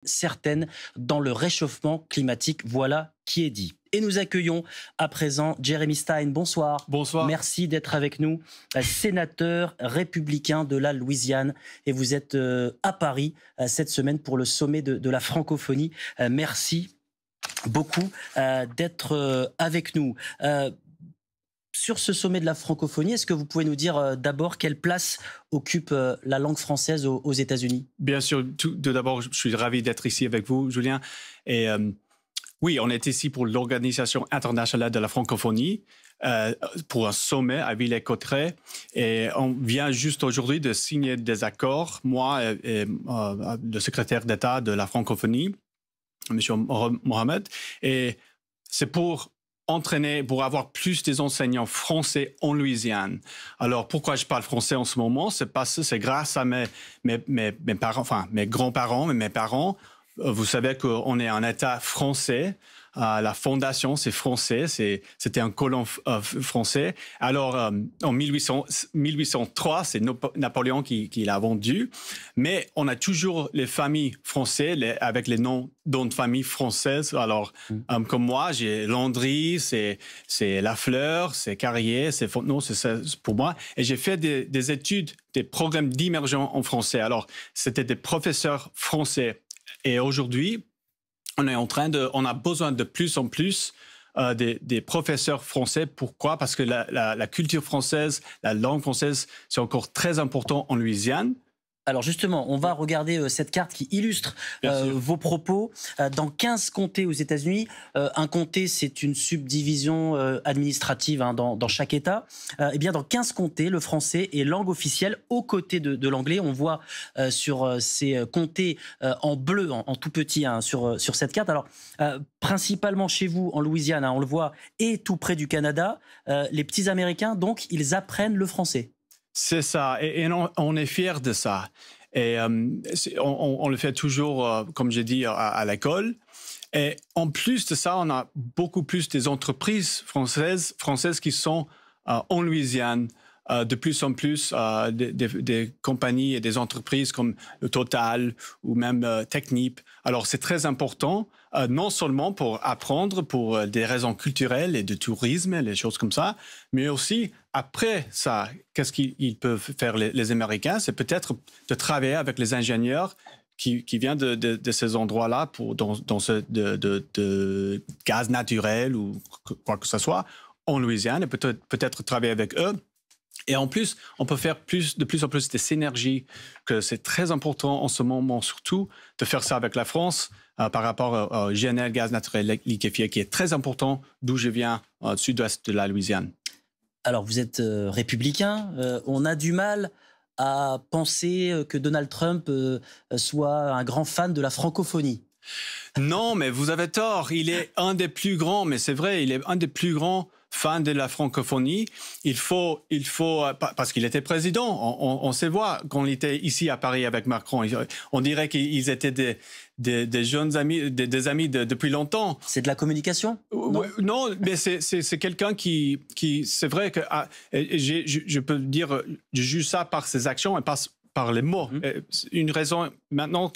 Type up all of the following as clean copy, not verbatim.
certaine dans le réchauffement climatique. Voilà qui est dit. Et nous accueillons à présent Jeremy Stein. Bonsoir. Bonsoir. Merci d'être avec nous, sénateur républicain de la Louisiane. Et vous êtes à Paris cette semaine pour le sommet de la francophonie. Merci beaucoup d'être avec nous. Sur ce sommet de la francophonie, est-ce que vous pouvez nous dire d'abord quelle place occupe la langue française aux États-Unis? Bien sûr, tout d'abord, je suis ravi d'être ici avec vous, Julien. Et oui, on est ici pour l'Organisation internationale de la francophonie, pour un sommet à Villers-Cotterêts. Et on vient juste aujourd'hui de signer des accords, moi et le secrétaire d'État de la francophonie, M. Mohamed. Et c'est pour avoir plus des enseignants français en Louisiane. Alors, pourquoi je parle français en ce moment? C'est parce que c'est grâce à mes parents, enfin, mes grands-parents, mes parents. Vous savez qu'on est un État français. La fondation, c'est français. C'était un colon français. Alors, en 1803, c'est Napoléon qui l'a vendu. Mais on a toujours les familles françaises avec les noms de famille françaises. Alors, comme moi, j'ai Landry, c'est Lafleur, c'est Carrier, c'est Fontenot, c'est pour moi. Et j'ai fait des études, des programmes d'immersion en français. Alors, c'était des professeurs français. Et aujourd'hui, on a besoin de plus en plus des professeurs français. Pourquoi? Parce que la culture française, la langue française, c'est encore très important en Louisiane. Alors justement, on va regarder cette carte qui illustre vos propos. Dans 15 comtés aux États-Unis, un comté, c'est une subdivision administrative dans chaque État. Eh bien, dans 15 comtés, le français est langue officielle aux côtés de l'anglais. On voit sur ces comtés en bleu, en tout petit, sur cette carte. Alors, principalement chez vous, en Louisiane, on le voit, et tout près du Canada, les petits Américains, donc, ils apprennent le français. C'est ça, et on est fiers de ça. Et on le fait toujours, comme j'ai dit, à l'école. Et en plus de ça, on a beaucoup plus des entreprises françaises qui sont en Louisiane. De plus en plus, des compagnies et des entreprises comme Total ou même Technip. Alors, c'est très important, non seulement pour apprendre pour des raisons culturelles et de tourisme, les choses comme ça, mais aussi après ça, qu'est-ce qu'ils peuvent faire les Américains? C'est peut-être de travailler avec les ingénieurs qui viennent de ces endroits-là dans de gaz naturel ou quoi que ce soit en Louisiane et peut-être travailler avec eux. Et en plus, on peut faire de plus en plus des synergies, que c'est très important en ce moment, surtout, de faire ça avec la France par rapport au GNL, gaz naturel liquéfié, qui est très important, d'où je viens, au sud-ouest de la Louisiane. Alors, vous êtes républicain. On a du mal à penser que Donald Trump soit un grand fan de la francophonie. Non, mais vous avez tort. Il est un des plus grands, mais c'est vrai, il est un des plus grands fans de la francophonie. Il faut parce qu'il était président. On sait voir quand il était ici à Paris avec Macron. On dirait qu'ils étaient des jeunes amis, des amis depuis longtemps. C'est de la communication? Non, mais c'est quelqu'un qui c'est vrai que je peux dire, je juge ça par ses actions et pas par les mots. Une raison maintenant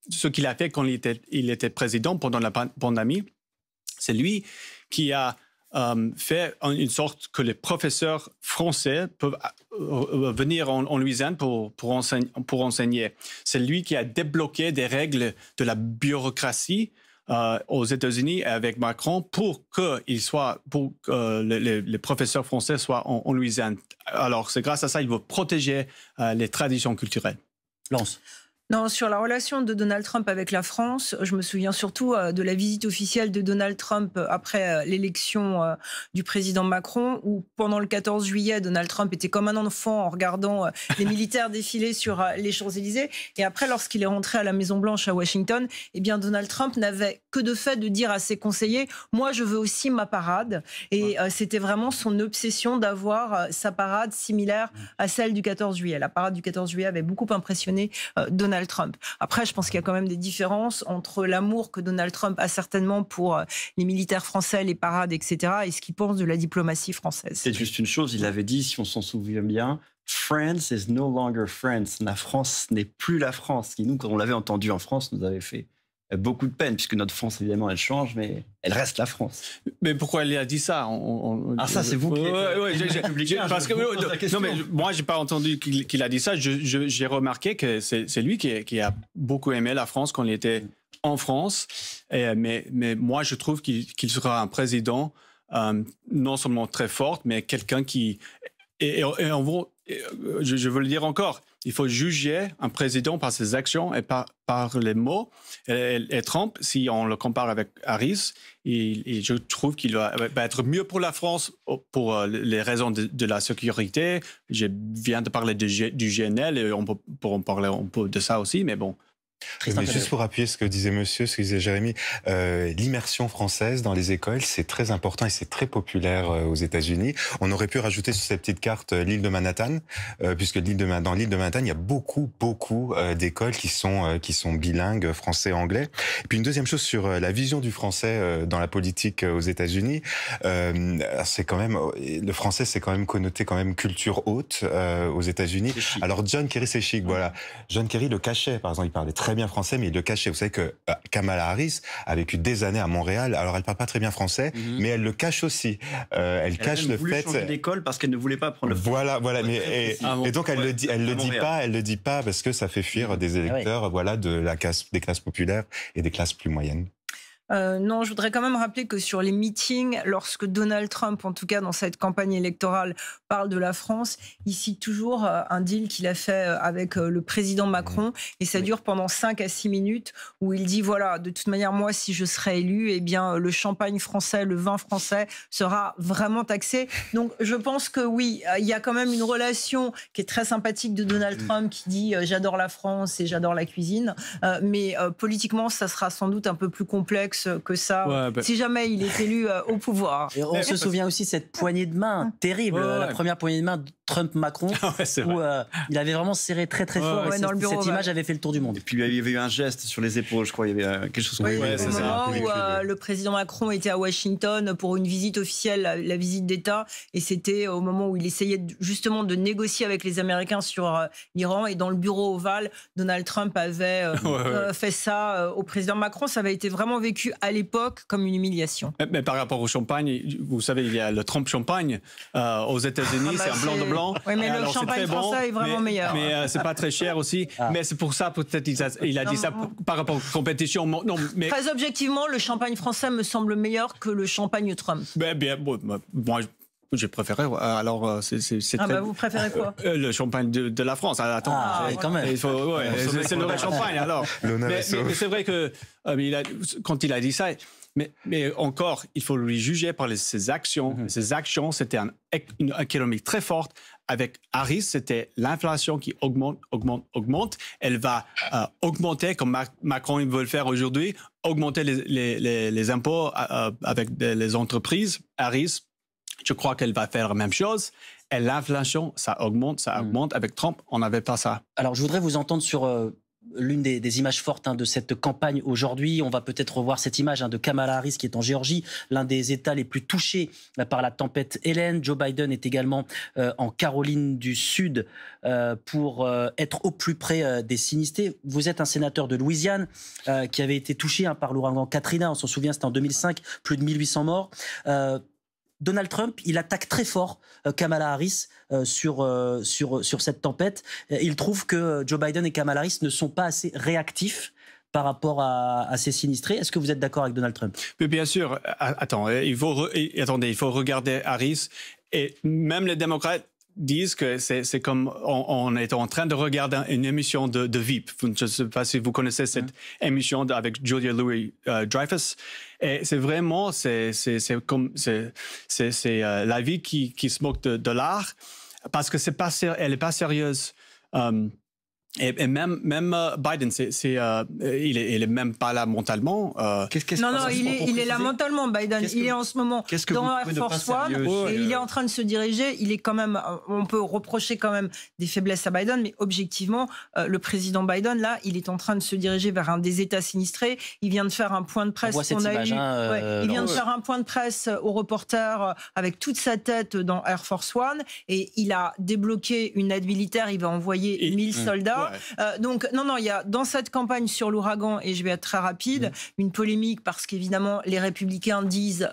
ce qu'il a fait quand il était président pendant la pandémie, c'est lui qui a fait une sorte que les professeurs français peuvent venir en Louisiane pour enseigner. C'est lui qui a débloqué des règles de la bureaucratie aux États-Unis avec Macron pour que les professeurs français soient en Louisiane. Alors, c'est grâce à ça qu'il veut protéger les traditions culturelles. Lance. Non, sur la relation de Donald Trump avec la France, je me souviens surtout de la visite officielle de Donald Trump après l'élection du président Macron, où pendant le 14 juillet, Donald Trump était comme un enfant en regardant les militaires défiler sur les Champs-Élysées. Et après, lorsqu'il est rentré à la Maison-Blanche à Washington, eh bien, Donald Trump n'avait que de fait de dire à ses conseillers « Moi, je veux aussi ma parade ». Et c'était vraiment son obsession d'avoir sa parade similaire à celle du 14 juillet. La parade du 14 juillet avait beaucoup impressionné Donald Trump. Après, je pense qu'il y a quand même des différences entre l'amour que Donald Trump a certainement pour les militaires français, les parades, etc., et ce qu'il pense de la diplomatie française. C'est juste une chose, il avait dit, si on s'en souvient bien, France is no longer France. La France n'est plus la France. Qui, nous, quand on l'avait entendu en France, nous avait fait beaucoup de peine, puisque notre France, évidemment, elle change, mais elle reste la France. Mais pourquoi il a dit ça? Ça, c'est vous qui parce que non, mais moi, j'ai pas entendu qu'il a dit ça. J'ai remarqué que c'est lui qui a beaucoup aimé la France quand il était en France. Mais moi, je trouve qu'il sera un président non seulement très fort, mais quelqu'un qui... je veux le dire encore, il faut juger un président par ses actions et par les mots. Et Trump, si on le compare avec Harris, je trouve qu'il va être mieux pour la France pour les raisons de la sécurité. Je viens de parler du GNL et on peut parler un peu de ça aussi, mais bon. Mais juste pour appuyer ce que disait Jérémy, l'immersion française dans les écoles, c'est très important et c'est très populaire aux États-Unis. On aurait pu rajouter sur cette petite carte l'île de Manhattan, puisque dans l'île de Manhattan, il y a beaucoup d'écoles qui sont bilingues, français-anglais. Et puis une deuxième chose sur la vision du français dans la politique aux États-Unis, c'est quand même le français, c'est quand même connoté culture haute aux États-Unis. Alors John Kerry, c'est chic, voilà. John Kerry le cachait, par exemple, il parlait très bien français, mais il le cachait. Vous savez que Kamala Harris a vécu des années à Montréal, alors elle parle pas très bien français, mais elle le cache aussi. Elle cache le fait. Elle changer d'école parce qu'elle ne voulait pas prendre le. Voilà. Mais et donc elle le dit pas parce que ça fait fuir des électeurs, voilà, des classes populaires et des classes plus moyennes. Non, je voudrais quand même rappeler que sur les meetings, lorsque Donald Trump, en tout cas dans cette campagne électorale, parle de la France, il cite toujours un deal qu'il a fait avec le président Macron, et ça dure pendant 5 à 6 minutes, où il dit, voilà, de toute manière, moi, si je serais élu, eh bien, le champagne français, le vin français sera vraiment taxé. Donc, je pense que oui, il y a quand même une relation qui est très sympathique de Donald Trump, qui dit, j'adore la France et j'adore la cuisine, mais politiquement, ça sera sans doute un peu plus complexe que ça, si jamais il est élu au pouvoir. Et on se souvient aussi de cette poignée de main terrible, la première poignée de main de Trump-Macron, où il avait vraiment serré très fort, et cette image avait fait le tour du monde. Et puis il y avait eu un geste sur les épaules, je crois, il y avait quelque chose. Au moment où le président Macron était à Washington pour une visite officielle, la visite d'État, et c'était au moment où il essayait justement de négocier avec les Américains sur l'Iran, et dans le bureau ovale, Donald Trump avait fait ça au président Macron. Ça avait été vraiment vécu à l'époque comme une humiliation. Mais par rapport au champagne, vous savez, il y a le Trump champagne aux États-Unis, c'est un blanc de blanc. Oui, mais le champagne français est vraiment meilleur. Mais c'est pas très cher aussi. Mais c'est pour ça, peut-être, il a dit ça par rapport aux compétitions. Non, mais... Très objectivement, le champagne français me semble meilleur que le champagne Trump. Moi, j'ai préféré. Alors, vous préférez quoi? Le champagne de la France. Attends, quand même. C'est le vrai champagne, alors. Mais c'est vrai que quand il a dit ça, mais encore, il faut lui juger par ses actions. Ses actions, c'était une économie très forte. Avec Harris, c'était l'inflation qui augmente. Elle va augmenter, comme Macron veut le faire aujourd'hui, augmenter les impôts avec les entreprises. Harris, je crois qu'elle va faire la même chose. Et l'inflation, ça augmente. Avec Trump, on n'avait pas ça. Alors, je voudrais vous entendre sur l'une des images fortes de cette campagne aujourd'hui. On va peut-être revoir cette image de Kamala Harris qui est en Géorgie, l'un des États les plus touchés par la tempête Hélène. Joe Biden est également en Caroline du Sud pour être au plus près des sinistrés. Vous êtes un sénateur de Louisiane qui avait été touché par l'ouragan Katrina. On s'en souvient, c'était en 2005, plus de 1800 morts. Donald Trump, il attaque très fort Kamala Harris sur cette tempête. Il trouve que Joe Biden et Kamala Harris ne sont pas assez réactifs par rapport à ces sinistrés. Est-ce que vous êtes d'accord avec Donald Trump? Mais bien sûr. Il faut regarder Harris. Et même les démocrates disent que c'est comme on est en train de regarder une émission de VIP. Je ne sais pas si vous connaissez cette émission avec Julia Louis-Dreyfus. Et c'est vraiment la vie qui se moque de l'art, parce que elle est pas sérieuse. Et même Biden, il est même pas là mentalement. Non, il est là mentalement, Biden. Il est en ce moment dans Air Force One et il est en train de se diriger. Il est quand même, on peut reprocher quand même des faiblesses à Biden, mais objectivement, le président Biden, là, il est en train de se diriger vers un des États sinistrés. Il vient de faire un point de presse qu'on a eu. Il vient de faire un point de presse aux reporters avec toute sa tête dans Air Force One et il a débloqué une aide militaire. Il va envoyer 1000 soldats. Donc, non, il y a dans cette campagne sur l'ouragan, et je vais être très rapide, une polémique parce qu'évidemment, les républicains disent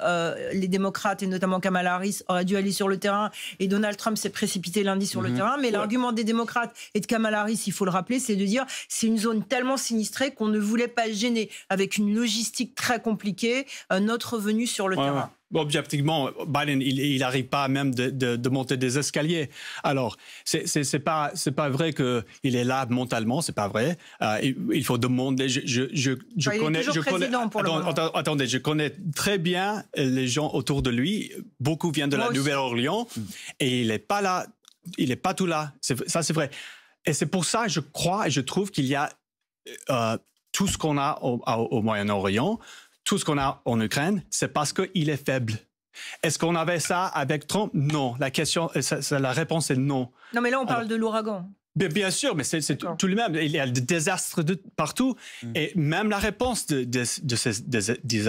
les démocrates, et notamment Kamala Harris, auraient dû aller sur le terrain, et Donald Trump s'est précipité lundi sur le terrain. Mais l'argument des démocrates et de Kamala Harris, il faut le rappeler, c'est de dire c'est une zone tellement sinistrée qu'on ne voulait pas gêner, avec une logistique très compliquée, notre venue sur le terrain. Objectivement, Biden, il n'arrive pas même de monter des escaliers. Alors, c'est pas vrai qu'il est là mentalement, c'est pas vrai. Il faut demander. Attendez, je connais très bien les gens autour de lui. Beaucoup viennent de la Nouvelle-Orléans et il n'est pas là. Il n'est pas tout là. Ça, c'est vrai. Et c'est pour ça, je crois et je trouve qu'il y a tout ce qu'on a au Moyen-Orient. Tout ce qu'on a en Ukraine, c'est parce qu'il est faible. Est-ce qu'on avait ça avec Trump? Non. La réponse est non. Non, mais là, on parle de l'ouragan. Bien sûr, mais c'est tout le même. Il y a des désastres partout. Et même la réponse de ces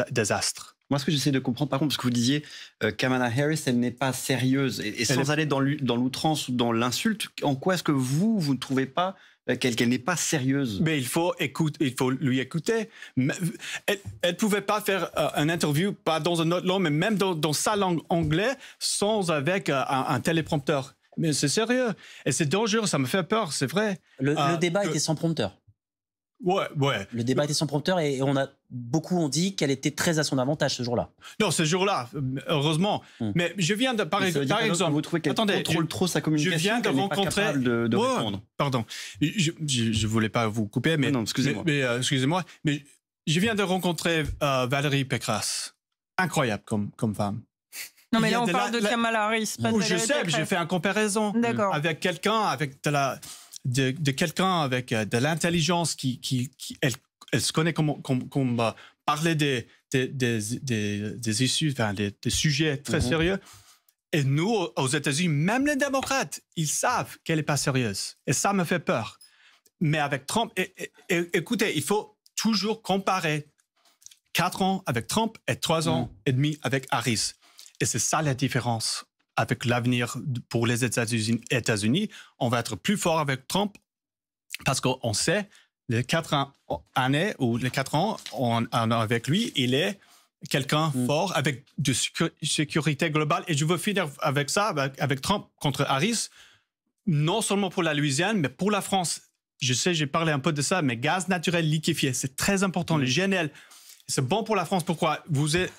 désastres. Moi, ce que j'essaie de comprendre, par contre, parce que vous disiez Kamala Harris, elle n'est pas sérieuse. Et sans aller dans l'outrance ou dans l'insulte, en quoi est-ce que vous ne trouvez pas qu'elle n'est pas sérieuse? Mais il faut lui écouter. Elle ne pouvait pas faire une interview, pas dans une autre langue, mais même dans sa langue anglaise, sans avec un téléprompteur. Mais c'est sérieux. Et c'est dangereux, ça me fait peur, c'est vrai. Le débat était sans prompteur. Ouais. Le débat était sans prompteur et beaucoup ont dit qu'elle était très à son avantage ce jour-là. Non, ce jour-là, heureusement. Mais je viens de, par exemple, vous trouvez qu'elle contrôle trop sa communication? Je viens de rencontrer. De répondre. Pardon, je voulais pas vous couper, mais non, excusez-moi. Excusez-moi, mais je viens de rencontrer Valérie Pécresse, incroyable comme femme. Non, mais là on parle de Kamala Harris. Pas de je sais, j'ai fait une comparaison avec quelqu'un, avec quelqu'un avec de l'intelligence elle se connaît comment parler des issues, enfin, des sujets très sérieux. Et nous, aux États-Unis, même les démocrates, ils savent qu'elle n'est pas sérieuse. Et ça me fait peur. Mais avec Trump, écoutez, il faut toujours comparer 4 ans avec Trump et 3 ans et demi avec Harris. Et c'est ça la différence. Avec l'avenir pour les États-Unis, on va être plus fort avec Trump parce qu'on sait les 4 années ou les 4 ans avec lui, il est quelqu'un fort avec de sécurité globale. Et je veux finir avec ça, avec Trump contre Harris, non seulement pour la Louisiane, mais pour la France. Je sais, j'ai parlé un peu de ça, mais gaz naturel liquéfié, c'est très important, le GNL. C'est bon pour la France. Pourquoi? Vous êtes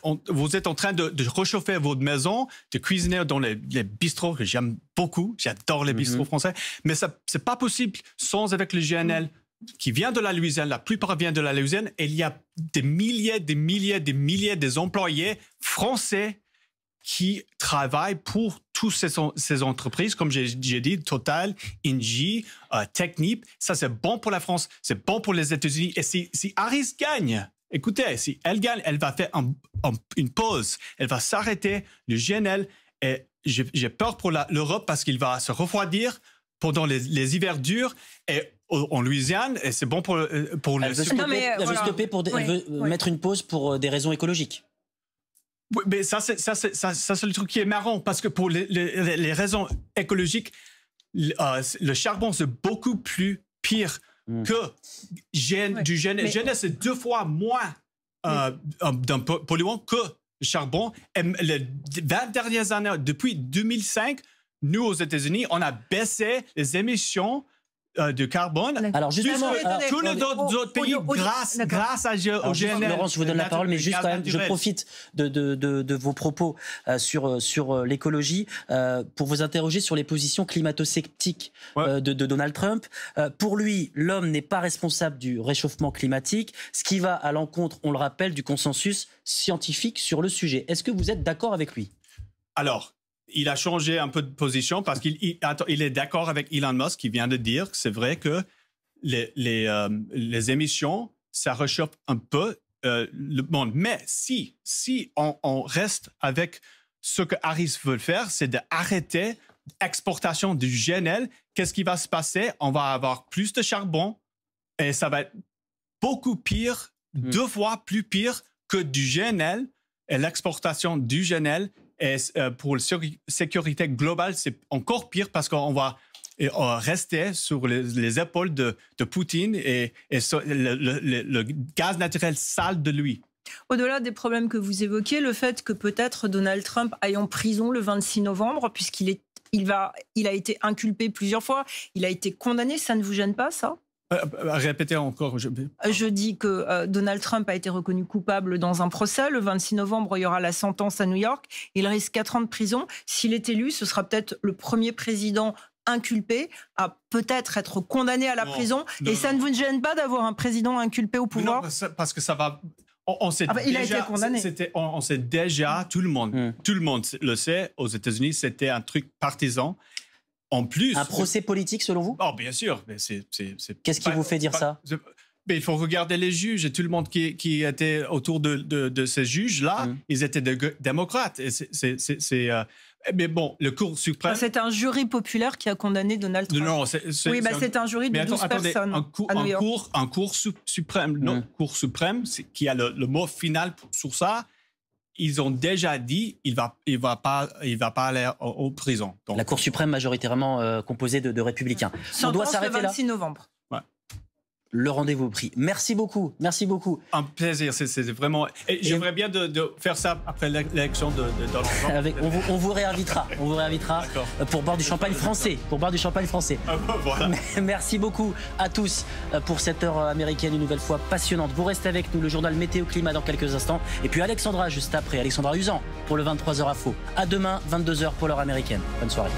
en train de réchauffer votre maison, de cuisiner dans les bistrots que j'aime beaucoup. J'adore les bistrots français. Mais ce n'est pas possible sans avec le GNL qui vient de la Louisiane. La plupart viennent de la Louisiane. Et il y a des milliers des employés français qui travaillent pour toutes ces entreprises, comme j'ai dit, Total, Engie, Technip. Ça, c'est bon pour la France. C'est bon pour les États-Unis. Et si Harris gagne, écoutez, si elle gagne, elle va faire une pause. Elle va s'arrêter, le GNL. Et j'ai peur pour l'Europe parce qu'il va se refroidir pendant les hivers durs. Et en Louisiane, et c'est bon pour le... Elle veut stopper elle veut mettre une pause pour des raisons écologiques. Oui, mais ça, c'est le truc qui est marrant parce que pour les raisons écologiques, le charbon, c'est beaucoup plus pire que du GNL. GNL, c'est 2 fois moins d'un polluant que le charbon. Et les 20 dernières années, depuis 2005, nous, aux États-Unis, on a baissé les émissions de carbone. Alors justement, tous les autres pays, grâce au GNL. Laurence, je vous donne la parole, mais juste quand même, je profite de vos propos sur l'écologie pour vous interroger sur les positions climato-sceptiques de Donald Trump. Pour lui, l'homme n'est pas responsable du réchauffement climatique, ce qui va à l'encontre, on le rappelle, du consensus scientifique sur le sujet. Est-ce que vous êtes d'accord avec lui? Alors, il a changé un peu de position parce qu'il est d'accord avec Elon Musk qui vient de dire que c'est vrai que les émissions, ça réchauffe un peu le monde. Mais si on reste avec ce que Harris veut faire, c'est d'arrêter l'exportation du GNL. Qu'est-ce qui va se passer? On va avoir plus de charbon et ça va être beaucoup pire, 2 fois plus pire que du GNL. Et l'exportation du GNL, et pour la sécurité globale, c'est encore pire parce qu'on va rester sur les épaules de Poutine et le gaz naturel sale de lui. Au-delà des problèmes que vous évoquez, le fait que peut-être Donald Trump aille en prison le 26 novembre, puisqu'il a été inculpé plusieurs fois, il a été condamné, ça ne vous gêne pas, ça ? Répétez encore. Je dis que Donald Trump a été reconnu coupable dans un procès. Le 26 novembre, il y aura la sentence à New York. Il risque 4 ans de prison. S'il est élu, ce sera peut-être le premier président inculpé à peut-être être condamné à la prison. Et ça ne vous gêne pas d'avoir un président inculpé au pouvoir ? Non, parce que ça va... il a été condamné. On sait déjà, tout le monde le sait, aux États-Unis, c'était un truc partisan. En plus, un procès politique, selon vous? Oh, bien sûr. Qu'est-ce qui vous fait dire ça? Mais il faut regarder les juges et tout le monde qui était autour de ces juges-là, ils étaient démocrates. Et mais bon, le Cour suprême... C'est un jury populaire qui a condamné Donald Trump. Non, c'est un jury de 12 personnes à New York. Un Cour suprême, Cour suprême qui a le mot final sur ça. Ils ont déjà dit il va pas aller en prison. Donc, la Cour suprême majoritairement composée de républicains. On doit s'arrêter là. Le 26 novembre. Ouais. Le rendez-vous pris. Merci beaucoup. Merci beaucoup. Un plaisir. C'est vraiment. Et j'aimerais bien de faire ça après l'élection de Donald Trump. On vous réinvitera. On vous réinvitera pour boire du champagne français. Voilà. Merci beaucoup à tous pour cette heure américaine une nouvelle fois passionnante. Vous restez avec nous, le journal Météo Climat dans quelques instants. Et puis Alexandra juste après. Alexandra Usan pour le 23h Info. À demain, 22h pour l'heure américaine. Bonne soirée.